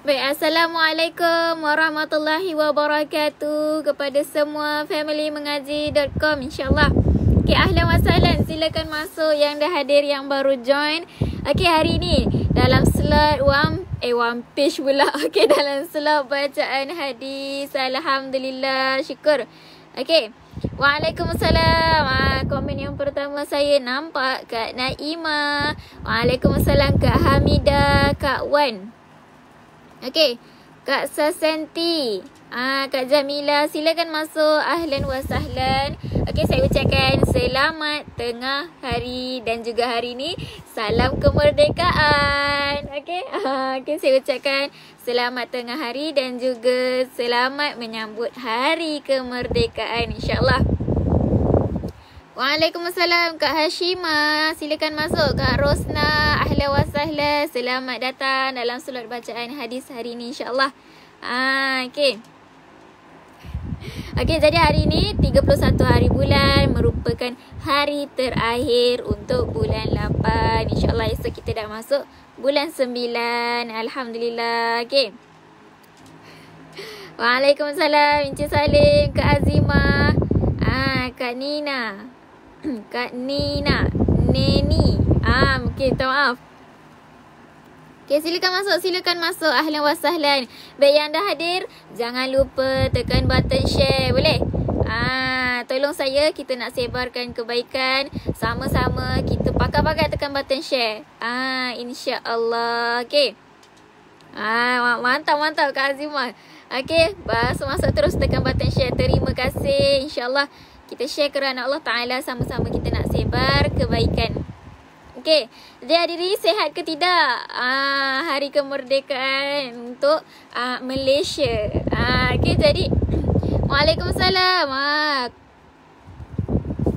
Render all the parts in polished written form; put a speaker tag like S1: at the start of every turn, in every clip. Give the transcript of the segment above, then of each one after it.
S1: Baik, Assalamualaikum warahmatullahi wabarakatuh kepada semua family mengaji.com, insyaAllah. Okay, ahlan wa sahlan, silakan masuk yang dah hadir, yang baru join. Okay, hari ni dalam slot one page pula. Okay, dalam slot bacaan hadis. Alhamdulillah, syukur. Okay, Waalaikumsalam. Komen yang pertama saya nampak Kak Naimah. Waalaikumsalam Kak Hamidah, Kak Wan. Okey, Kak Sasenti, Kak Jamila, silakan masuk. Ahlan wa sahlan. Okey, saya ucapkan selamat tengah hari dan juga hari ini salam kemerdekaan. Okey, saya ucapkan selamat tengah hari dan juga selamat menyambut hari kemerdekaan, insya-Allah. Waalaikumsalam Kak Hashima, silakan masuk. Kak Rosna, ahlan wa sahlan, selamat datang dalam slot bacaan hadis hari ini, insya-Allah. Okey. Okey, jadi hari ini 31 hari bulan merupakan hari terakhir untuk bulan 8. Insya-Allah esok kita dah masuk bulan 9. Alhamdulillah. Okey. Waalaikumsalam Encik Salim, Kak Azimah, Kak Nina. Kak Nina, Neni. Okey, minta maaf. Okey, silakan masuk. Ahlan wa sahlan. Baik, yang dah hadir, jangan lupa tekan button share, boleh? Tolong saya, kita nak sebarkan kebaikan. Sama-sama kita pakai tekan button share. Insya-Allah. Okey. Mantap Kak Azimah. Okey, masuk terus tekan button share. Terima kasih. Insya-Allah kita share kerana Allah Ta'ala, sama-sama kita nak sebar kebaikan. Okey, jadi hari ini sihat ke tidak? Hari kemerdekaan untuk Malaysia. Okey, jadi Waalaikumsalam.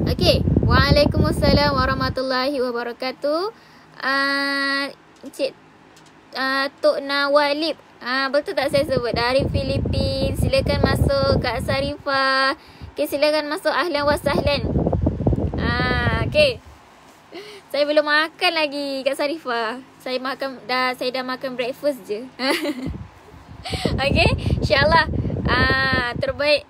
S1: Okey, Waalaikumsalam warahmatullahi wabarakatuh. Encik Tok Nawalib, betul tak saya sebut? Dari Filipin. Silakan masuk. Kak Sarifah. Okay, silakan masuk. Ahlan wa sahlan. Okay. Saya belum makan lagi, Kak Sarifah. Saya dah makan breakfast je. Okay, insyaAllah. Terbaik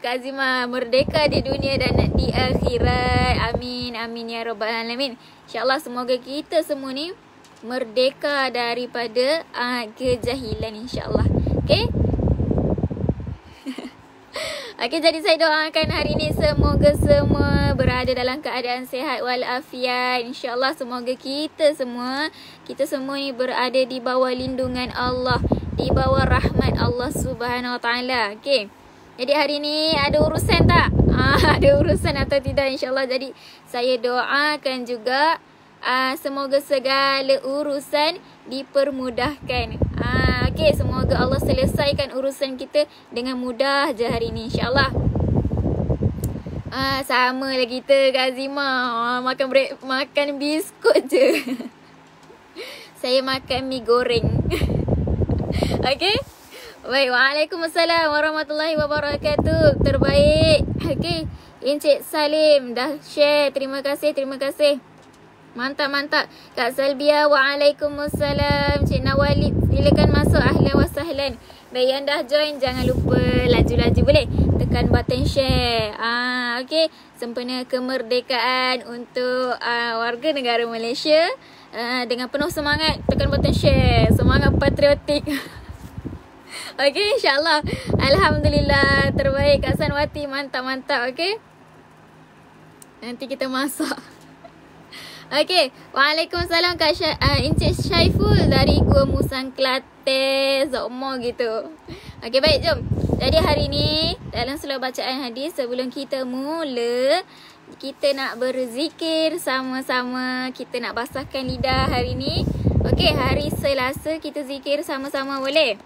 S1: Kak Azimah, merdeka di dunia dan di akhirat. Amin, amin ya rabbal alamin. InsyaAllah semoga kita semua ni merdeka daripada kejahilan, insyaAllah. Okay. Okey, jadi saya doakan hari ini semoga semua berada dalam keadaan sihat walafiat. InsyaAllah semoga kita semua ni berada di bawah lindungan Allah, di bawah rahmat Allah Subhanahu Wa Taala. Okey. Jadi hari ini ada urusan tak? Ada urusan atau tidak, insyaAllah. Jadi saya doakan juga semoga segala urusan dipermudahkan. Okey, semoga Allah selesaikan urusan kita dengan mudah je hari ni, insyaAllah. Sama lah kita, Kak Azimah. Makan biskut je. Saya makan mi goreng. Okey. Baik, Waalaikumsalam warahmatullahi wabarakatuh. Terbaik. Okey, Encik Salim dah share. Terima kasih. Mantap. Kak Salbia, Waalaikumsalam. Cik Nawalid, silakan masuk. Ahlan wa sahlan. Baik, yang dah join, jangan lupa laju-laju, boleh? Tekan button share. Okey, sempena kemerdekaan untuk warga negara Malaysia. Dengan penuh semangat, tekan button share. Semangat patriotik. Okey, insyaAllah. Alhamdulillah. Terbaik Kak Sanwati. Mantap. Okey, nanti kita masak. Okey, Waalaikumsalam Kak Encik Syaiful dari Gua Musang, Kelantan. Zokmo gitu. Okey, baik, jom. Jadi hari ni dalam slot bacaan hadis, sebelum kita mula, kita nak berzikir sama-sama. Kita nak basahkan lidah hari ni. Okey, hari Selasa kita zikir sama-sama, boleh?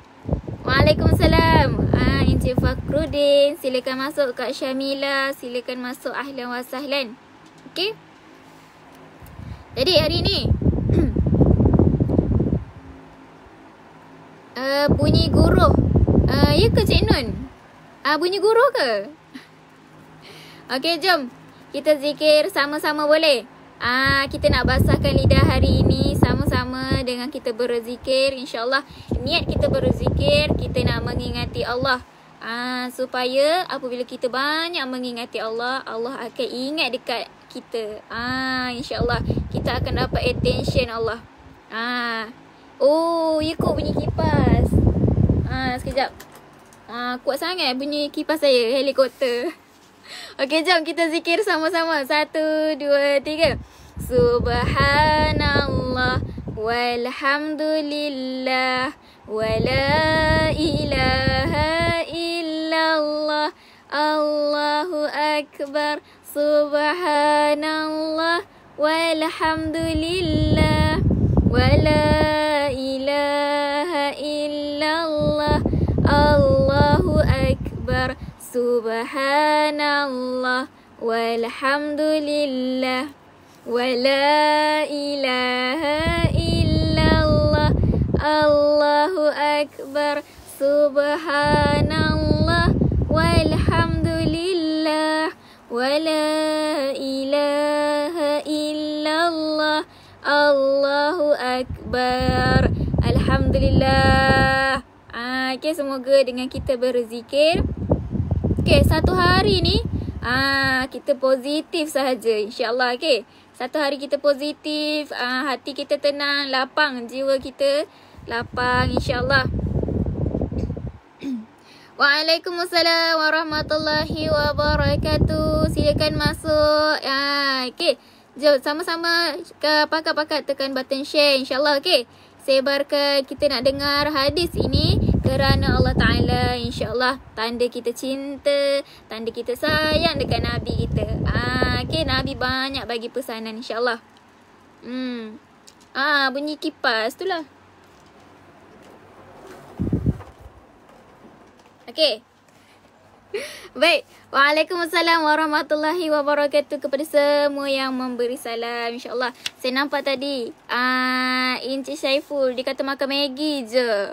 S1: Waalaikumsalam. Encik Fakrudin, silakan masuk. Kak Syamila, silakan masuk. Ahlan wa sahlan. Okey. Jadi hari ni bunyi guruh. Ya ke Cik Nun? Bunyi guruh ke? Okey, jom kita zikir sama-sama, boleh? Kita nak basahkan lidah hari ini sama-sama dengan kita berzikir. InsyaAllah niat kita berzikir, kita nak mengingati Allah. Supaya apabila kita banyak mengingati Allah, Allah akan ingat dekat kita. InsyaAllah kita akan dapat attention Allah. Oh, ya kot bunyi kipas. Sekejap. Kuat sangat bunyi kipas saya, helikopter. Okey, jom kita zikir sama-sama. 1, 2, 3. Subhanallah walhamdulillah wala ilaha illallah Allahu akbar. Subhanallah walhamdulillah wala ilaha illallah Allahu akbar. Subhanallah walhamdulillah wala ilaha illallah Allahu akbar. Subhanallah walhamdulillah wala ilaha illallah Allahu akbar. Alhamdulillah. Okay, semoga dengan kita berzikir, okay, satu hari ni kita positif sahaja, insyaAllah. Okay, satu hari kita positif, hati kita tenang, lapang, jiwa kita lapang, insyaAllah. Waalaikumsalam warahmatullahi wabarakatuh. Silakan masuk. Okay, jom sama-sama pakat-pakat tekan button share, insyaAllah. Okay, sebarkan, kita nak dengar hadis ini kerana Allah Ta'ala, insyaAllah. Tanda kita cinta, tanda kita sayang dekat Nabi kita. Okay, Nabi banyak bagi pesanan, insyaAllah. Bunyi kipas tu lah. Okay. Baik. Waalaikumsalam warahmatullahi wabarakatuh kepada semua yang memberi salam, insyaAllah. Saya nampak tadi Encik Syaiful, dia kata makan Maggi je.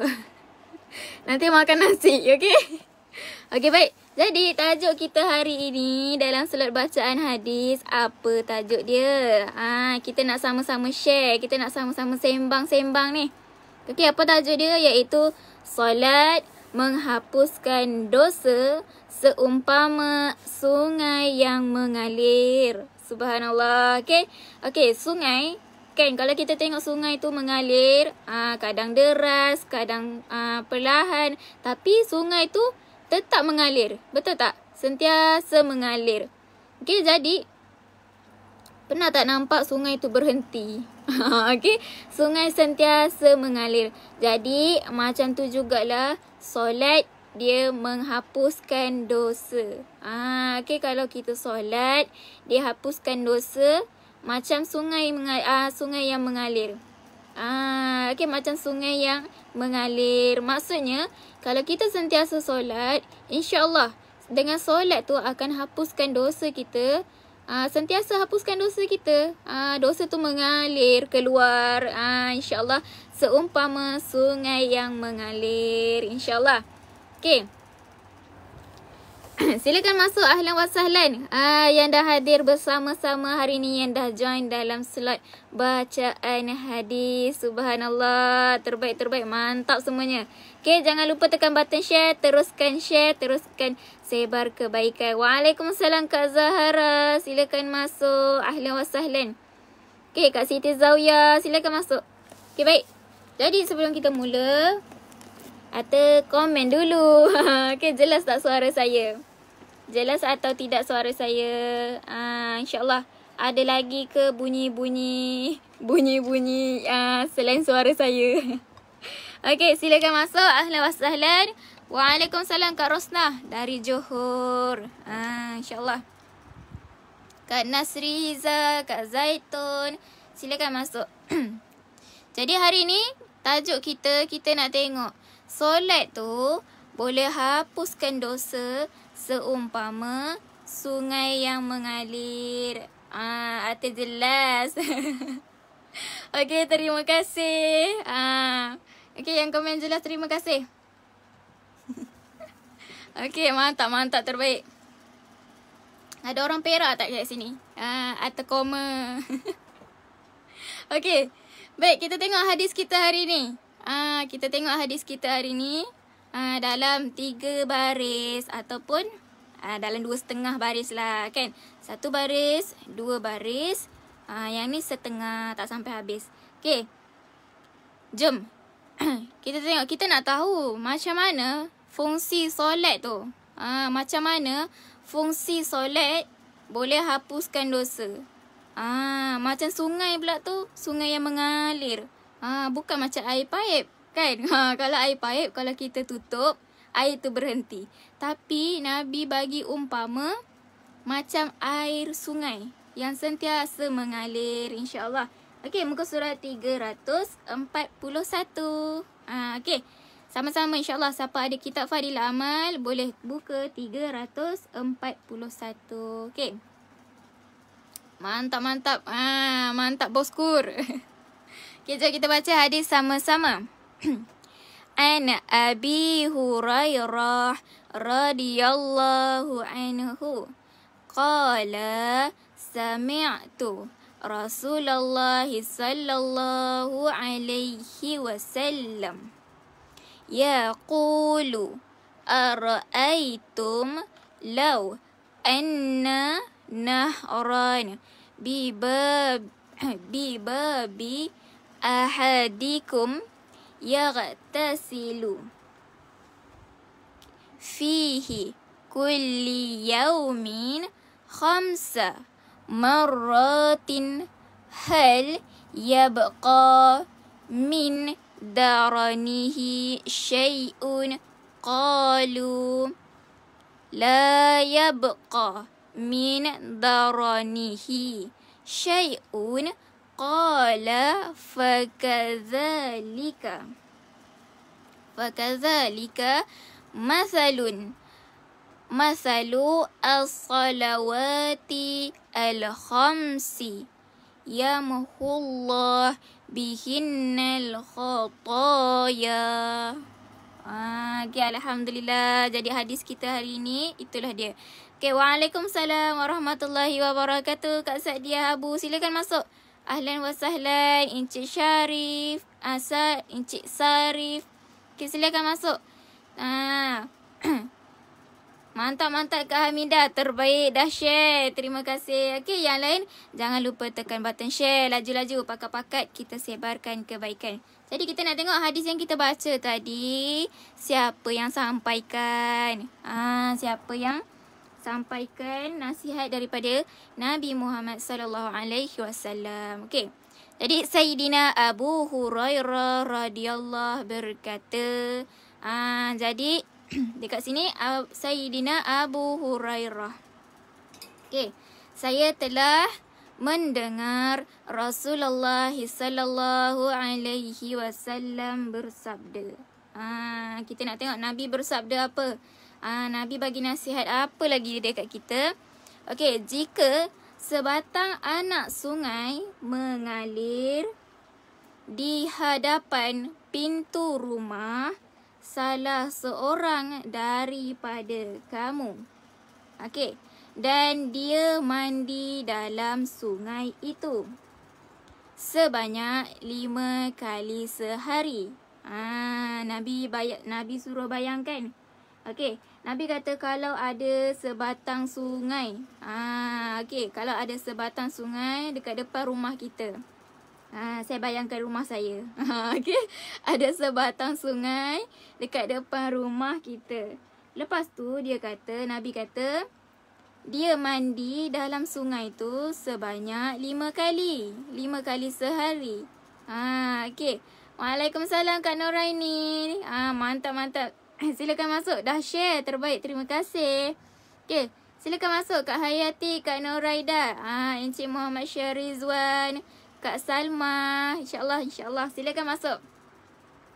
S1: Nanti makan nasi, okay? Okay, baik. Jadi tajuk kita hari ini dalam solat bacaan hadis, apa tajuk dia? Kita nak sama-sama share, kita nak sama-sama sembang-sembang ni. Okay, apa tajuk dia? Iaitu solat menghapuskan dosa seumpama sungai yang mengalir. Subhanallah. Okay, sungai. Kan kalau kita tengok sungai tu mengalir, kadang deras, kadang perlahan, tapi sungai tu tetap mengalir. Betul tak? Sentiasa mengalir. Okay, jadi pernah tak nampak sungai tu berhenti? Okay, sungai sentiasa mengalir. Jadi macam tu jugalah solat, dia menghapuskan dosa. Okay, kalau kita solat, dia hapuskan dosa macam sungai yang mengalir. Okay, macam sungai yang mengalir. Maksudnya, kalau kita sentiasa solat, insyaAllah dengan solat tu akan hapuskan dosa kita. Sentiasa hapuskan dosa kita. Dosa tu mengalir keluar, insyaAllah, seumpama sungai yang mengalir, insyaAllah. Okay. Silakan masuk, ahlan wa sahlan. Yang dah hadir bersama-sama hari ni, yang dah join dalam slot bacaan hadis. Subhanallah, terbaik-terbaik, mantap semuanya. Okay, jangan lupa tekan button share, teruskan sebar kebaikan. Waalaikumsalam Kak Zahara, silakan masuk, ahlan wa sahlan. Okay, Kak Siti Zawiyah, silakan masuk. Okay, baik. Jadi sebelum kita mula, atau komen dulu. Okay, jelas tak suara saya? Jelas atau tidak suara saya? InsyaAllah. Ada lagi ke bunyi-bunyi selain suara saya? Okay, silakan masuk. Ahlan wa sahlan. Waalaikumsalam Kak Rosnah dari Johor. InsyaAllah. Kak Nasriza, Kak Zaitun, silakan masuk. Jadi hari ni tajuk kita nak tengok solat tu boleh hapuskan dosa seumpama sungai yang mengalir. Atau jelas. Okay, terima kasih. Okay, yang komen jelas, terima kasih. Okay, mantap, terbaik. Ada orang Perak tak kat sini? Atau koma. Okay, Baik, kita tengok hadis kita hari ni. Kita tengok hadis kita hari ni dalam 3 baris ataupun dalam 2,5 baris lah kan. 1 baris, 2 baris. Yang ni setengah, tak sampai habis. Okay. Jom. Kita tengok, kita nak tahu macam mana fungsi solat tu. Macam mana fungsi solat boleh hapuskan dosa. Macam sungai pula tu, sungai yang mengalir. Bukan macam air paip kan. Kalau air paip, kalau kita tutup, air tu berhenti. Tapi Nabi bagi umpama macam air sungai yang sentiasa mengalir, insya-Allah. Okey, muka surat 341. Okey. Sama-sama insya-Allah, siapa ada kitab Fadil Amal boleh buka 341. Okey. Mantap. Mantap boskur. Okay, jom kita baca hadis sama-sama. An Abi Hurairah radhiyallahu anhu qala sami'tu Rasulullah sallallahu alaihi wasallam yaqulu ara'aytum law anna nahran bibabi ahadikum yaghtasilu fihi kulli yawmin 5 marratin hal yabqa min daranihi syai'un qalu la yabqa min daranihi syai'un qala fakadzalika mathalu as-salawati al-khamsi yamhullah bihinnal khataya. Okay, alhamdulillah. Jadi hadis kita hari ni itulah dia. Okay, waalaikumsalam warahmatullahi wabarakatuh. Kak Sadiah Abu, silakan masuk. Ahlan wa sahlan, Encik Syarif, Encik Sarif. Okay, silakan masuk. Mantap Kak Hamidah, terbaik, dah share. Terima kasih. Okay, yang lain jangan lupa tekan button share. Laju-laju, pakat-pakat kita sebarkan kebaikan. Jadi kita nak tengok hadis yang kita baca tadi. Siapa yang sampaikan? Siapa yang sampaikan nasihat daripada Nabi Muhammad sallallahu alaihi wasallam. Okey. Jadi Sayyidina Abu Hurairah radhiyallahu berkata, jadi dekat sini Sayyidina Abu Hurairah. Okey. Saya telah mendengar Rasulullah sallallahu alaihi wasallam bersabda. Kita nak tengok Nabi bersabda apa. Nabi bagi nasihat apa lagi dekat kita. Okey, jika sebatang anak sungai mengalir di hadapan pintu rumah salah seorang daripada kamu. Okey, dan dia mandi dalam sungai itu sebanyak 5 kali sehari. Nabi suruh bayangkan. Okey, Nabi kata kalau ada sebatang sungai. Okey, kalau ada sebatang sungai dekat depan rumah kita. Saya bayangkan rumah saya. Okey, ada sebatang sungai dekat depan rumah kita. Lepas tu Nabi kata dia mandi dalam sungai tu sebanyak 5 kali. 5 kali sehari. Okey. Waalaikumsalam Kak Noraini. Mantap. Silakan masuk. Dah share. Terbaik. Terima kasih. Okey. Silakan masuk Kak Hayati, Kak Noraida, Encik Muhammad Syarizwan, Kak Salma. InsyaAllah. Silakan masuk.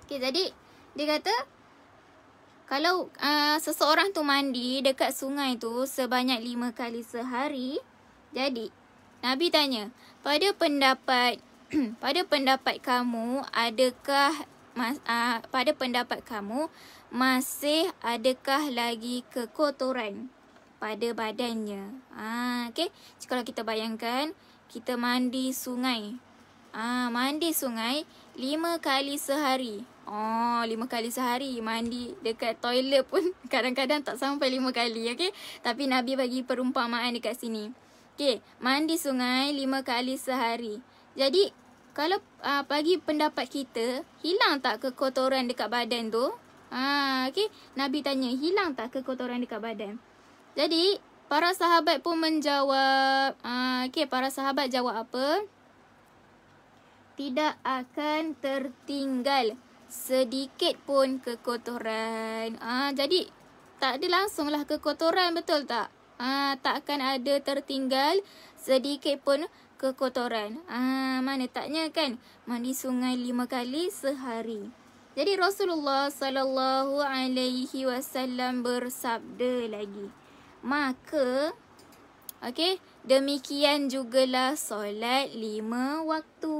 S1: Okey, jadi dia kata kalau seseorang tu mandi dekat sungai tu sebanyak 5 kali sehari, jadi Nabi tanya, pada pendapat kamu masih adakah lagi kekotoran pada badannya? Okey, kalau kita bayangkan kita mandi sungai. Mandi sungai 5 kali sehari. 5 kali sehari. Mandi dekat toilet pun kadang-kadang tak sampai 5 kali. Okay? Tapi Nabi bagi perumpamaan dekat sini. Okay. Mandi sungai 5 kali sehari. Jadi kalau bagi pendapat kita, hilang tak kekotoran dekat badan tu? Okay. Nabi tanya, hilang tak kekotoran dekat badan? Jadi para sahabat pun menjawab. Okay. Para sahabat jawab apa? Tidak akan tertinggal sedikit pun kekotoran. Jadi tak ada langsunglah kekotoran, betul tak? Tak akan ada tertinggal sedikit pun kekotoran. Mana taknya kan? Mandi sungai 5 kali sehari. Jadi Rasulullah sallallahu alaihi wasallam bersabda lagi. Maka demikian jugalah solat 5 waktu.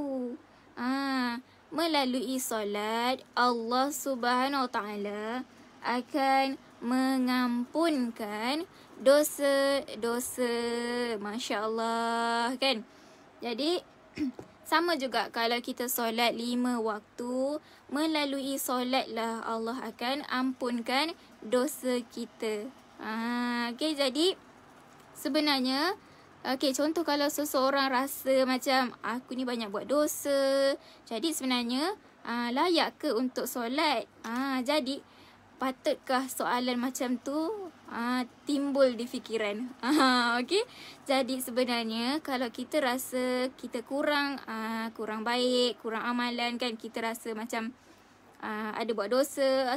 S1: Melalui solat, Allah Subhanahu Wa Taala akan mengampunkan dosa-dosa. Masya Allah, kan? Jadi sama juga kalau kita solat 5 waktu, melalui solatlah Allah akan ampunkan dosa kita. Jadi sebenarnya contoh kalau seseorang rasa macam aku ni banyak buat dosa, jadi sebenarnya layak ke untuk solat? Jadi patutkah soalan macam tu timbul di fikiran? Jadi sebenarnya kalau kita rasa kita kurang baik, kurang amalan kan, kita rasa macam ada buat dosa,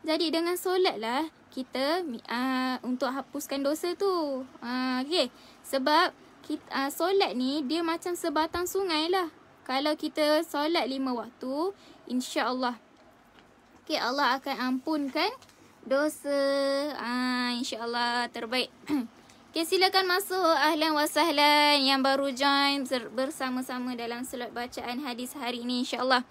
S1: jadi dengan solatlah kita untuk hapuskan dosa tu. Sebab kita, solat ni dia macam sebatang sungai lah. Kalau kita solat 5 waktu, insya-Allah Allah akan ampunkan dosa. InsyaAllah terbaik. Silakan masuk. Ahlan wa sahlan yang baru join bersama-sama dalam slot bacaan hadis hari ini, insyaAllah.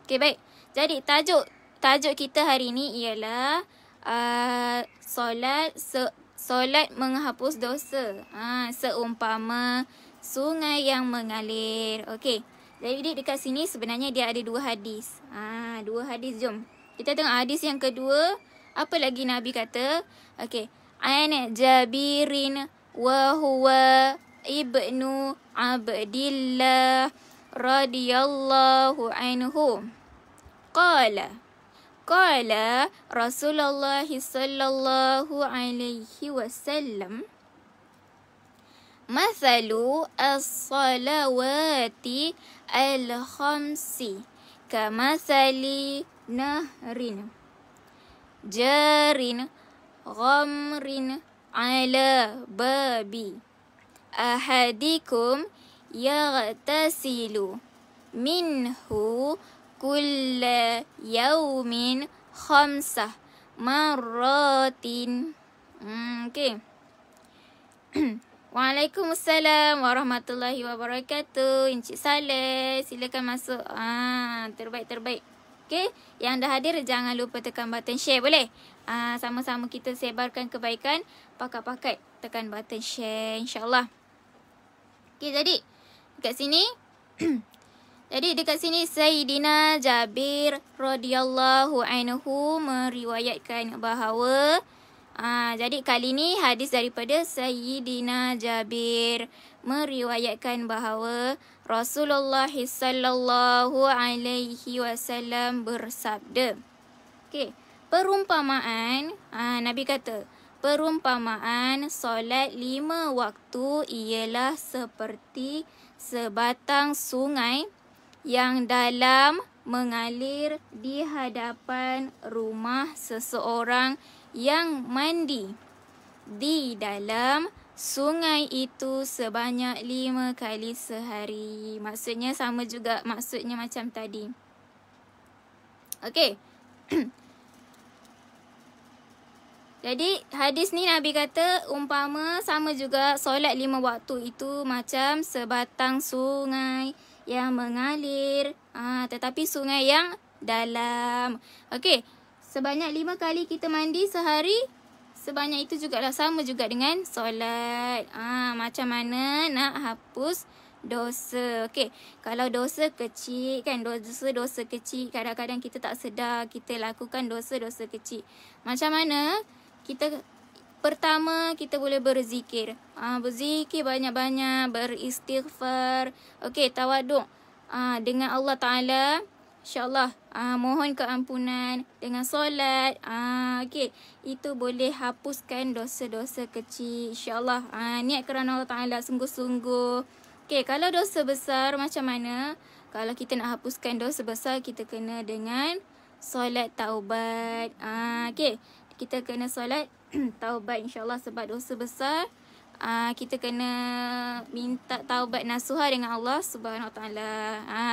S1: Baik. Jadi tajuk kita hari ini ialah solat menghapus dosa. Seumpama sungai yang mengalir. Jadi dekat sini sebenarnya dia ada 2 hadis. 2 hadis, jom. Kita tengok hadis yang kedua. Apa lagi Nabi kata? An Jabirin wa huwa ibnu Abdillah radhiyallahu anhu. Qala Rasulullah sallallahu alaihi wasallam, mathalu as-salawati al-khamsi kamathali nahrin jarin ghamrin ala babi ahadikum yaghtasilu minhu kulla yaumin khamsah marratin. Waalaikumsalam warahmatullahi wabarakatuh. Encik Saleh, silakan masuk. Terbaik. Yang dah hadir jangan lupa tekan button share, boleh? Sama-sama kita sebarkan kebaikan. Pakat-pakat tekan button share, insyaAllah. Jadi dekat sini Sayyidina Jabir radhiyallahu anhu meriwayatkan bahawa jadi kali ni hadis daripada Sayyidina Jabir meriwayatkan bahawa Rasulullah sallallahu alaihi wasallam bersabda. Perumpamaan, Nabi kata, perumpamaan solat 5 waktu ialah seperti sebatang sungai yang dalam mengalir di hadapan rumah seseorang yang mandi di dalam sungai itu sebanyak 5 kali sehari. Maksudnya sama juga, maksudnya macam tadi. Jadi hadis ni Nabi kata umpama sama juga solat 5 waktu itu macam sebatang sungai yang mengalir, tetapi sungai yang dalam. Sebanyak 5 kali kita mandi sehari, sebanyak itu jugalah, sama juga dengan solat. Macam mana nak hapus dosa. Okey, kalau dosa kecil kan, dosa kecil, kadang-kadang kita tak sedar kita lakukan dosa-dosa kecil. Macam mana? Pertama kita boleh berzikir. Berzikir banyak-banyak, beristighfar. Okey, tawaduk dengan Allah Taala. InsyaAllah mohon keampunan dengan solat. Okey, itu boleh hapuskan dosa-dosa kecil. InsyaAllah niat kerana Allah Taala sungguh-sungguh. Okey, kalau dosa besar macam mana? Kalau kita nak hapuskan dosa besar, kita kena dengan solat taubat. Okey, kita kena solat taubat insyaAllah sebab dosa besar. Kita kena minta taubat nasuha dengan Allah Subhanahu Wa Taala.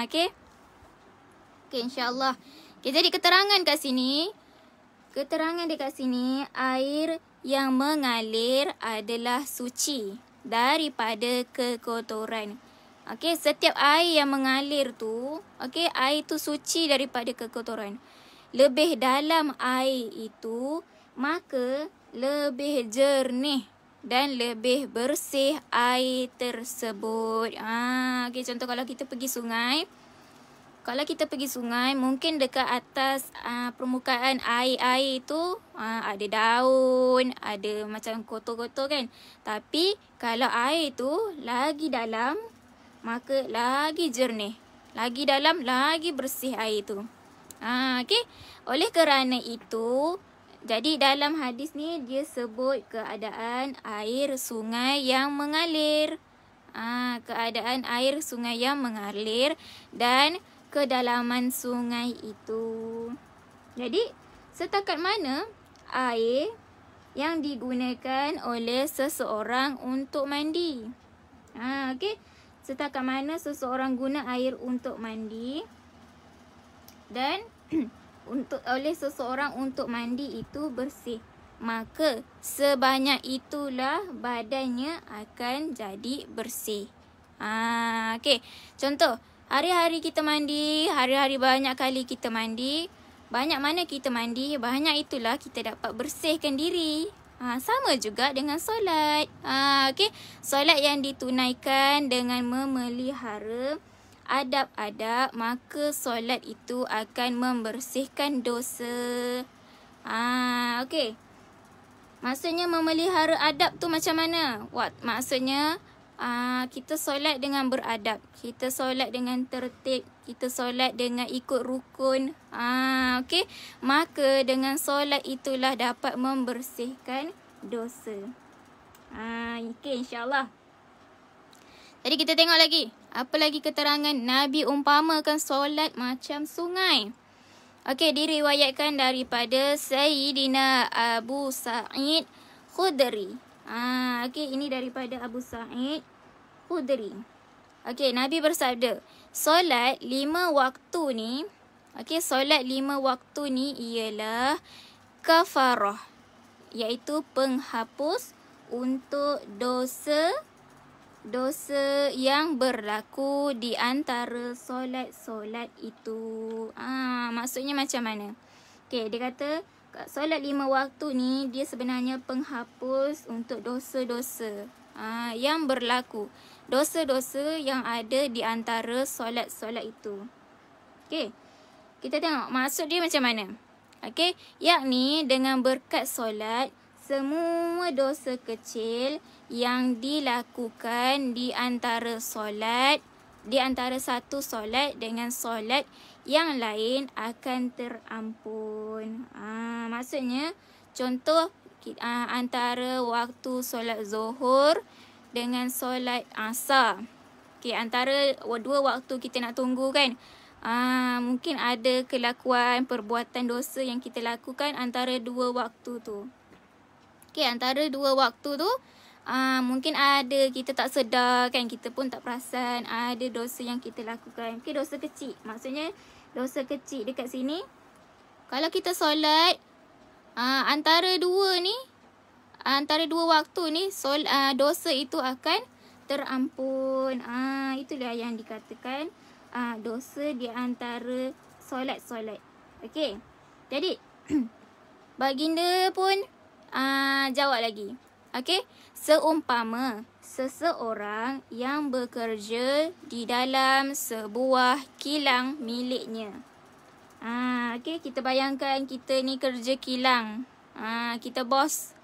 S1: Okey. Okey, insyaAllah. Okay, jadi keterangan kat sini. Keterangan dekat sini, air yang mengalir adalah suci daripada kekotoran. Okey, setiap air yang mengalir tu, okey, air tu suci daripada kekotoran. Lebih dalam air itu, maka lebih jernih dan lebih bersih air tersebut. Okey, contoh kalau kita pergi sungai. Kalau kita pergi sungai, mungkin dekat atas permukaan air itu ada daun, ada macam kotor-kotor kan. Tapi kalau air itu lagi dalam, maka lagi jernih. Lagi dalam, lagi bersih air itu. Okey. Oleh kerana itu, jadi dalam hadis ni dia sebut keadaan air sungai yang mengalir. Keadaan air sungai yang mengalir dan kedalaman sungai itu. Jadi, setakat mana air yang digunakan oleh seseorang untuk mandi? Okey. Setakat mana seseorang guna air untuk mandi dan oleh seseorang untuk mandi itu bersih, maka sebanyak itulah badannya akan jadi bersih. Okey. Contoh, hari-hari kita mandi, hari-hari banyak kali kita mandi. Banyak mana kita mandi, banyak itulah kita dapat bersihkan diri. Sama juga dengan solat. Okey, solat yang ditunaikan dengan memelihara adab-adab, maka solat itu akan membersihkan dosa. Okey. Maksudnya memelihara adab tu macam mana? Maksudnya kita solat dengan beradab, kita solat dengan tertib, kita solat dengan ikut rukun. Okey, maka dengan solat itulah dapat membersihkan dosa. Okey, insyaAllah. Jadi kita tengok lagi. Apa lagi keterangan? Nabi umpamakan solat macam sungai. Okey, diriwayatkan daripada Sayyidina Abu Sa'id Khudri. Okey, ini daripada Abu Sa'id Khudri. Okey, Nabi bersabda, solat 5 waktu ni, okey, solat 5 waktu ni ialah kafarah, iaitu penghapus untuk dosa yang berlaku di antara solat-solat itu. Maksudnya macam mana? Okey, dia kata solat 5 waktu ni dia sebenarnya penghapus untuk dosa-dosa yang berlaku. Dosa-dosa yang ada di antara solat-solat itu. Okey. Kita tengok maksud dia macam mana. Okey, yakni dengan berkat solat, semua dosa kecil yang dilakukan di antara satu solat dengan solat yang lain akan terampun. Maksudnya, contoh antara waktu solat zuhur dengan solat asar. Okey, antara dua waktu kita nak tunggu kan. Mungkin ada kelakuan, perbuatan dosa yang kita lakukan antara dua waktu tu. Okey, antara dua waktu tu, mungkin ada kita tak sedar kan, kita pun tak perasan ada dosa yang kita lakukan. Okey, dosa kecil. Maksudnya dosa kecil dekat sini. Kalau kita solat antara dua waktu ni, dosa itu akan terampun. Itulah yang dikatakan dosa di antara solat-solat. Okey. Jadi baginda pun jawab lagi. Okey, seumpama seseorang yang bekerja di dalam sebuah kilang miliknya. Okey, kita bayangkan kita ni kerja kilang. Kita bos.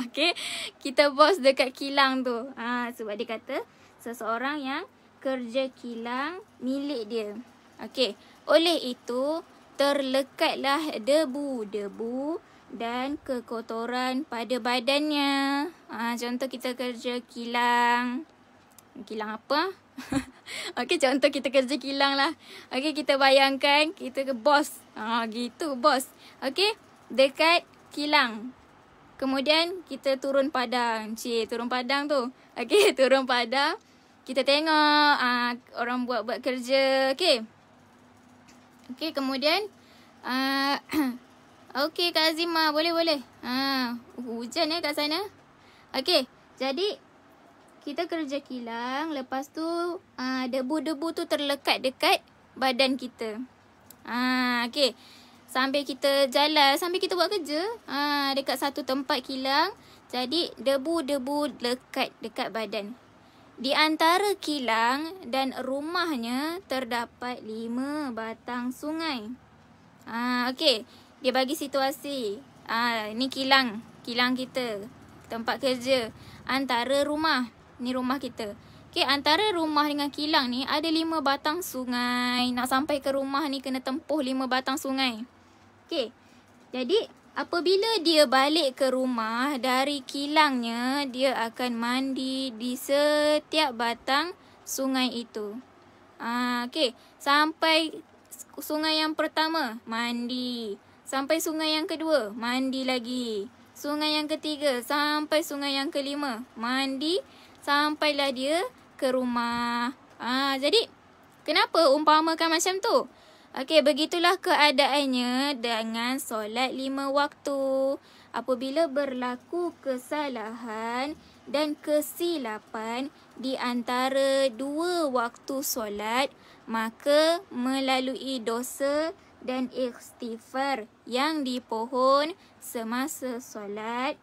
S1: Okey, kita bos dekat kilang tu. Sebab dia kata seseorang yang kerja kilang milik dia. Okey, oleh itu terlekatlah debu-debu dan kekotoran pada badannya. Contoh kita kerja kilang. Kilang apa? Okey, contoh kita kerja kilang lah. Okey, kita bayangkan kita ke bos. Gitu bos. Okey, dekat kilang. Kemudian kita turun padang. Turun padang tu. Okey, turun padang. Kita tengok orang buat kerja. Okey. Okey, kemudian okey Kak Azimah, boleh. Hujan kat sana. Okey, jadi kita kerja kilang, lepas tu debu-debu tu terlekat dekat badan kita. Okey. Sambil kita jalan, sambil kita buat kerja dekat satu tempat kilang, jadi debu-debu lekat dekat badan. Di antara kilang dan rumahnya terdapat 5 batang sungai. Okey, dia bagi situasi. Ni kilang kita, tempat kerja. Antara rumah, ni rumah kita. Okey, antara rumah dengan kilang ni ada 5 batang sungai. Nak sampai ke rumah ni kena tempuh 5 batang sungai. Okey, jadi apabila dia balik ke rumah dari kilangnya, dia akan mandi di setiap batang sungai itu. Okey, sampai sungai yang pertama, mandi. Sampai sungai yang kedua, mandi lagi. Sungai yang ketiga, sampai sungai yang kelima, mandi. Sampailah dia ke rumah. Jadi, kenapa umpamakan macam tu? Okey, begitulah keadaannya dengan solat 5 waktu. Apabila berlaku kesalahan dan kesilapan di antara 2 waktu solat, maka melalui dosa dan istighfar yang dipohon semasa solat,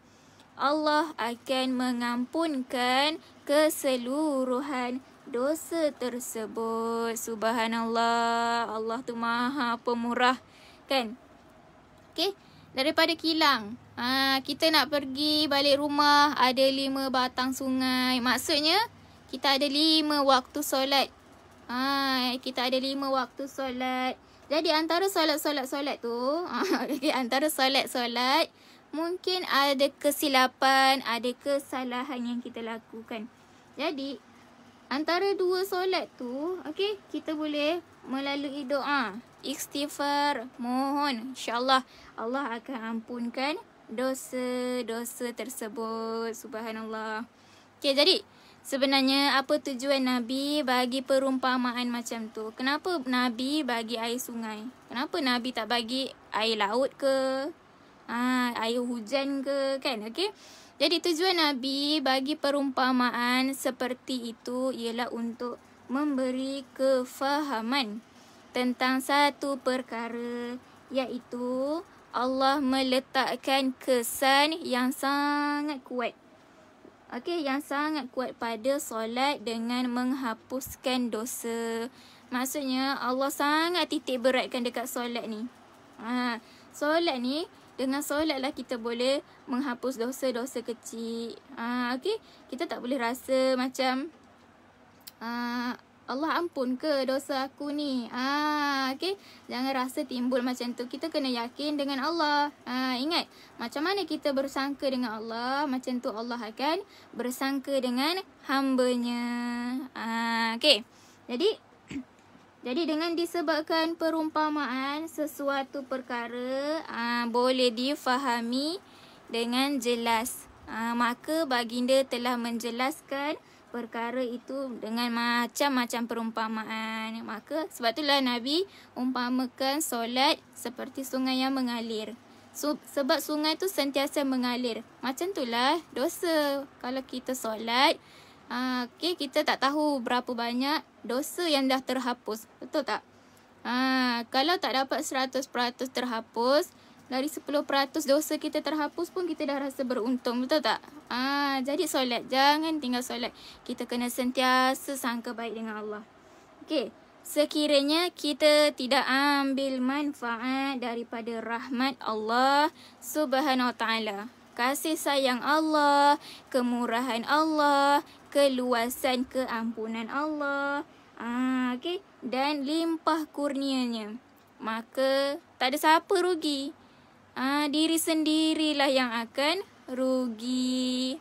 S1: Allah akan mengampunkan keseluruhan dosa tersebut. Subhanallah, Allah tu maha pemurah, kan? Okey, daripada kilang, kita nak pergi balik rumah, ada 5 batang sungai. Maksudnya kita ada 5 waktu solat. Kita ada 5 waktu solat. Jadi antara solat-solat tu, antara solat-solat mungkin ada kesilapan, ada kesalahan yang kita lakukan. Jadi antara 2 solat tu, okey, kita boleh melalui doa, istighfar, mohon, insya-Allah Allah akan ampunkan dosa-dosa tersebut. Subhanallah. Okey, jadi sebenarnya apa tujuan Nabi bagi perumpamaan macam tu? Kenapa Nabi bagi air sungai? Kenapa Nabi tak bagi air laut ke? Air hujan ke, kan? Okey. Jadi tujuan Nabi bagi perumpamaan seperti itu ialah untuk memberi kefahaman tentang satu perkara, iaitu Allah meletakkan kesan yang sangat kuat. Okey, yang sangat kuat pada solat dengan menghapuskan dosa. Maksudnya Allah sangat titik beratkan dekat solat ni. Solat ni, dengan solatlah kita boleh menghapus dosa-dosa kecil. Okey, kita tak boleh rasa macam Allah ampun ke dosa aku ni. Okey, jangan rasa timbul macam tu. Kita kena yakin dengan Allah. Ingat, macam mana kita bersangka dengan Allah, macam tu Allah akan bersangka dengan hamba-Nya. Okey. Jadi dengan disebabkan perumpamaan sesuatu perkara boleh difahami dengan jelas, maka baginda telah menjelaskan perkara itu dengan macam-macam perumpamaan. Maka sebab itulah Nabi umpamakan solat seperti sungai yang mengalir. Sebab sungai tu sentiasa mengalir. Macam itulah dosa. Kalau kita solat, okey, kita tak tahu berapa banyak dosa yang dah terhapus. Betul tak? Kalau tak dapat 100% terhapus, dari 10% dosa kita terhapus pun kita dah rasa beruntung. Betul tak? Jadi solat, jangan tinggal solat. Kita kena sentiasa sangka baik dengan Allah. Okey. Sekiranya kita tidak ambil manfaat daripada rahmat Allah Subhanahu Wa Taala, kasih sayang Allah, kemurahan Allah, keluasan keampunan Allah, okey, dan limpah kurnianya, maka tak ada siapa rugi. Diri sendirilah yang akan rugi.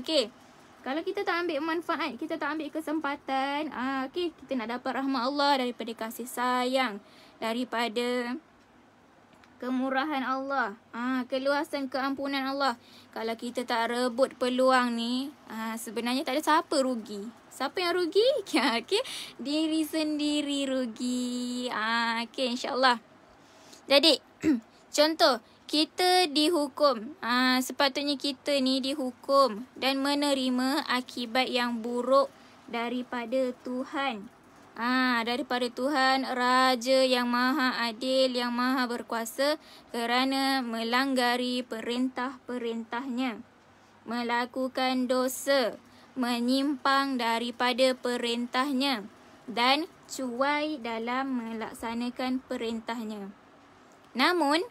S1: Okey. Kalau kita tak ambil manfaat, kita tak ambil kesempatan, okey, kita nak dapat rahmat Allah daripada kasih sayang, daripada kemurahan Allah, keluasan keampunan Allah. Kalau kita tak rebut peluang ni, sebenarnya tak ada siapa rugi. Siapa yang rugi? Okey, diri sendiri rugi. Okey, insya-Allah. Jadi, contoh, kita dihukum. Sepatutnya kita ni dihukum dan menerima akibat yang buruk daripada Tuhan. Daripada Tuhan, Raja yang Maha Adil, yang Maha Berkuasa, kerana melanggari perintah-perintahnya, melakukan dosa, menyimpang daripada perintahnya, dan cuai dalam melaksanakan perintahnya. Namun,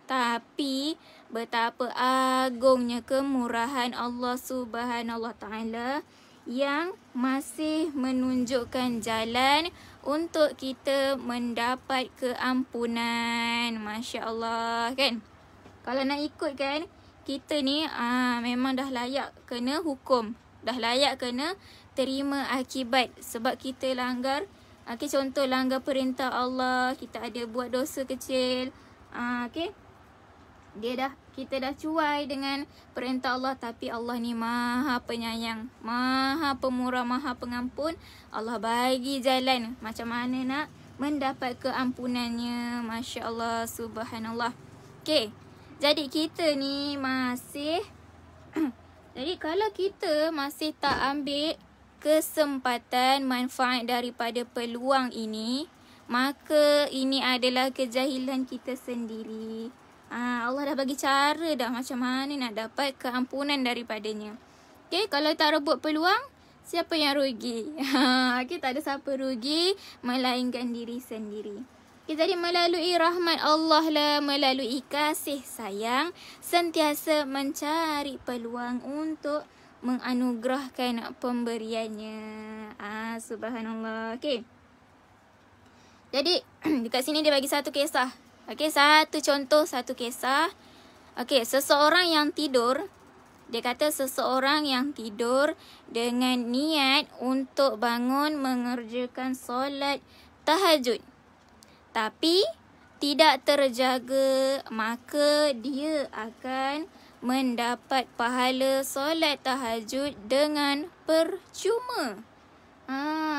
S1: tapi betapa agungnya kemurahan Allah Subhanahu Wa Taala yang masih menunjukkan jalan untuk kita mendapat keampunan. Masya Allah, kan? Kalau nak ikut kan, kita ni memang dah layak kena hukum, dah layak kena terima akibat sebab kita langgar. Okey, contoh langgar perintah Allah, kita ada buat dosa kecil. Okey, kita dah cuai dengan perintah Allah, tapi Allah ni Maha Penyayang, Maha Pemurah, Maha Pengampun. Allah bagi jalan macam mana nak mendapat keampunannya. Masya Allah, subhanallah. Okey, jadi kita ni masih jadi kalau kita masih tak ambil kesempatan manfaat daripada peluang ini, maka ini adalah kejahilan kita sendiri. Allah dah bagi cara dah macam mana nak dapat keampunan daripadanya. Okay, kalau tak rebut peluang, siapa yang rugi? Okay, tak ada siapa rugi melainkan diri sendiri. Okay, jadi melalui rahmat Allah lah, melalui kasih sayang, sentiasa mencari peluang untuk menganugerahkan pemberiannya. Subhanallah. Okay, jadi dekat sini dia bagi satu kisah. Okey, satu contoh, satu kisah. Okey, seseorang yang tidur, dia kata seseorang yang tidur dengan niat untuk bangun mengerjakan solat tahajud, tapi tidak terjaga, maka dia akan mendapat pahala solat tahajud dengan percuma.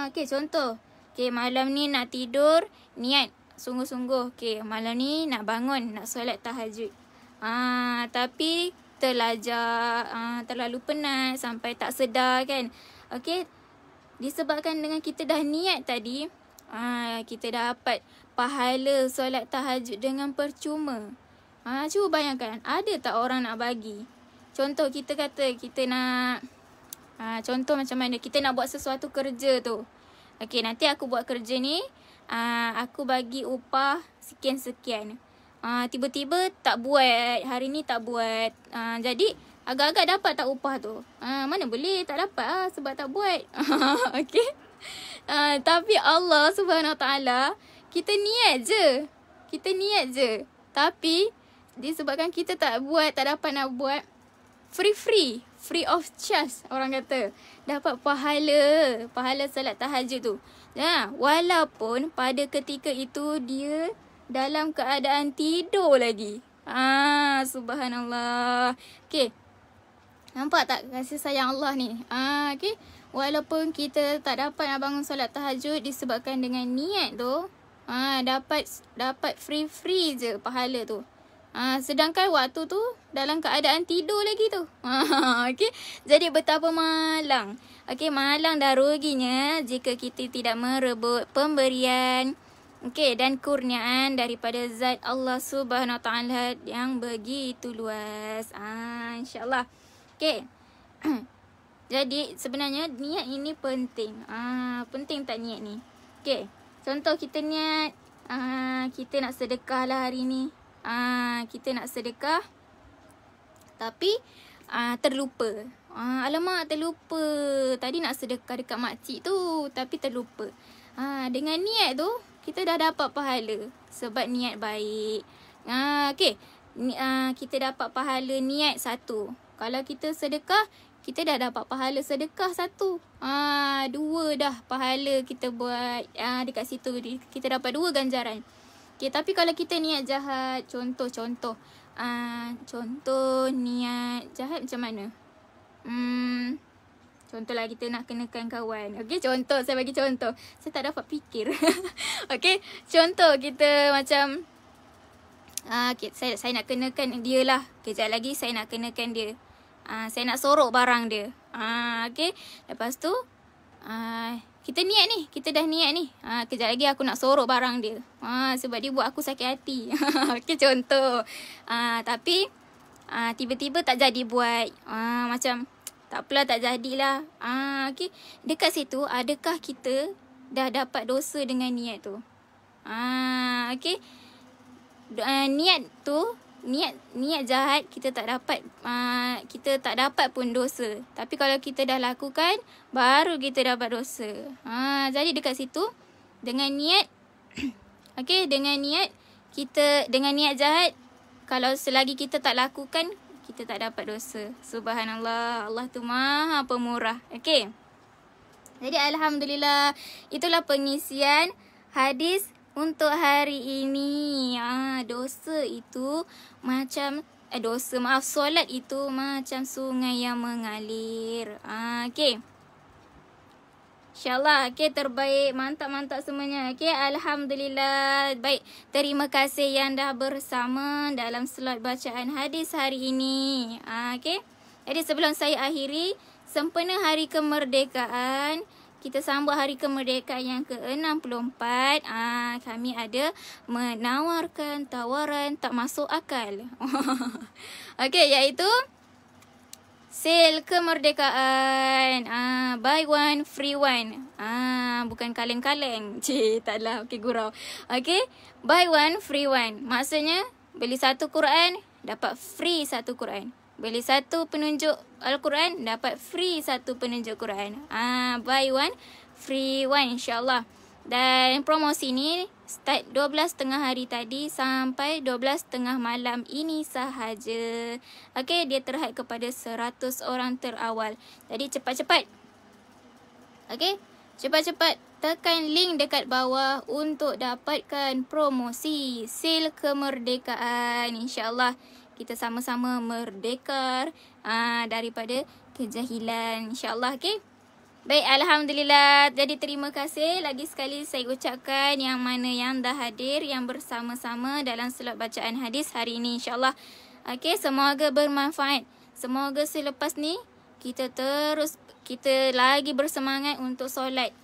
S1: Okey, contoh. Okey, malam ni nak tidur, niat sungguh-sungguh, okey, malam ni nak bangun, nak solat tahajud. Tapi terlajak, terlalu penat sampai tak sedar kan. Okey, disebabkan dengan kita dah niat tadi, kita dapat pahala solat tahajud dengan percuma. Cuba bayangkan, ada tak orang nak bagi? Contoh kita kata kita nak, contoh macam mana, kita nak buat sesuatu kerja tu. Okey, nanti aku buat kerja ni, aku bagi upah sekian-sekian. Tiba-tiba tak buat, hari ni tak buat. Jadi agak-agak dapat tak upah tu? Mana boleh tak dapat sebab tak buat. Okey. Tapi Allah Subhanahu Wa Taala, kita niat je. Kita niat je. Tapi disebabkan kita tak buat, tak dapat nak buat, free of charge, orang kata, dapat pahala salat tahajud tu. Walaupun pada ketika itu dia dalam keadaan tidur lagi. Subhanallah. Okey, nampak tak kasih sayang Allah ni? Okey, walaupun kita tak dapat nak bangun solat tahajud disebabkan dengan niat tu, dapat free je pahala tu. Sedangkan waktu tu dalam keadaan tidur lagi tu. Okey, jadi betapa malang. Okey, malang dah ruginya jika kita tidak merebut pemberian Okey, dan kurniaan daripada zat Allah Subhanahu Wa Taala yang begitu luas. InsyaAllah. Okey. Jadi sebenarnya niat ini penting. Penting tak niat ni? Okey. Contoh kita niat kita nak sedekah lah hari ni. Kita nak sedekah tapi terlupa. Alamak, terlupa. Tadi nak sedekah dekat makcik tu tapi terlupa. Dengan niat tu kita dah dapat pahala sebab niat baik. Okey. Kita dapat pahala niat satu. Kalau kita sedekah, kita dah dapat pahala sedekah satu. Dua dah pahala kita buat dekat situ. Kita dapat dua ganjaran. Okay, tapi kalau kita niat jahat, contoh niat jahat macam mana? Contohlah kita nak kenakan kawan. Okey, contoh, saya bagi contoh. Saya tak dapat fikir. Okey, contoh kita macam okay, saya nak kenakan dia lah. Kejap lagi saya nak kenakan dia. Saya nak sorok barang dia. Okey, lepas tu kita niat ni, kita dah niat ni. Kejap lagi aku nak sorok barang dia. Sebab dia buat aku sakit hati. Okey, contoh. Tapi tiba-tiba tak jadi buat. Macam tak apalah, tak jadilah. Okey, dekat situ adakah kita dah dapat dosa dengan niat tu? Okey. Niat tu, niat jahat kita tak dapat pun dosa. Tapi kalau kita dah lakukan, baru kita dapat dosa. Jadi dekat situ dengan niat okey, dengan niat jahat, kalau selagi kita tak lakukan, kita tak dapat dosa. Subhanallah, Allah tu Maha Pemurah. Okey. Jadi alhamdulillah, itulah pengisian hadis untuk hari ini. Dosa itu macam solat itu macam sungai yang mengalir. Okey. InsyaAllah. Okey, terbaik. Mantap semuanya. Okey, alhamdulillah. Baik, terima kasih yang dah bersama dalam slot bacaan hadis hari ini. Okey. Jadi sebelum saya akhiri, sempena hari kemerdekaan, kita sambut hari kemerdekaan yang ke-64. Kami ada menawarkan tawaran tak masuk akal. Okey, iaitu sale kemerdekaan. Buy one, free one. Bukan kaleng-kaleng. Taklah. Okey, gurau. Okey, buy one, free one. Maksudnya, beli satu Quran, dapat free satu Quran. Beli satu penunjuk Al-Quran, dapat free satu penunjuk Quran. Buy one, free one, insyaAllah. Dan promosi ni start 12.30 hari tadi sampai 12.30 malam ini sahaja. Okey, dia terhad kepada 100 orang terawal. Jadi cepat-cepat. Okey, cepat-cepat tekan link dekat bawah untuk dapatkan promosi sale kemerdekaan. InsyaAllah kita sama-sama merdeka daripada kejahilan. InsyaAllah. Okey. Baik, alhamdulillah. Jadi terima kasih lagi sekali saya ucapkan yang mana yang dah hadir, yang bersama-sama dalam slot bacaan hadis hari ini, insyaAllah. Okey, semoga bermanfaat. Semoga selepas ni kita lagi bersemangat untuk solat.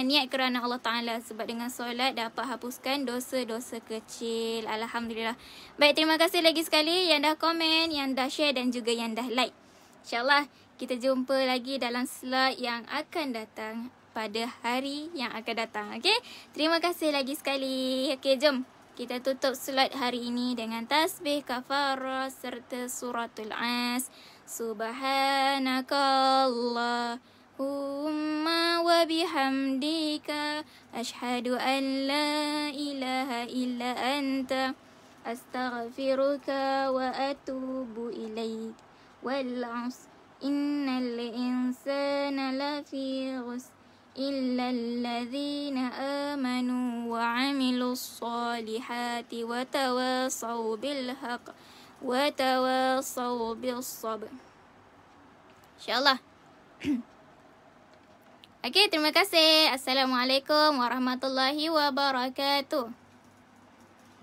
S1: Niat kerana Allah Ta'ala. Sebab dengan solat dapat hapuskan dosa-dosa kecil. Alhamdulillah. Baik, terima kasih lagi sekali yang dah komen, yang dah share dan juga yang dah like. InsyaAllah kita jumpa lagi dalam slot yang akan datang pada hari yang akan datang. Okey? Terima kasih lagi sekali. Okey, jom kita tutup slot hari ini dengan tasbih kafarah serta suratul As. Subhanakallahumma wa bihamdika ashhadu an la ilaha illa anta astaghfiruka wa atubu ilaik. Wal 'asr innal insana lafi khusr illa alladhina amanu wa 'amilus solihati wa tawasaw bil haqq wa tawasaw bis sabr. InsyaAllah. Okey, terima kasih. Assalamualaikum warahmatullahi wabarakatuh.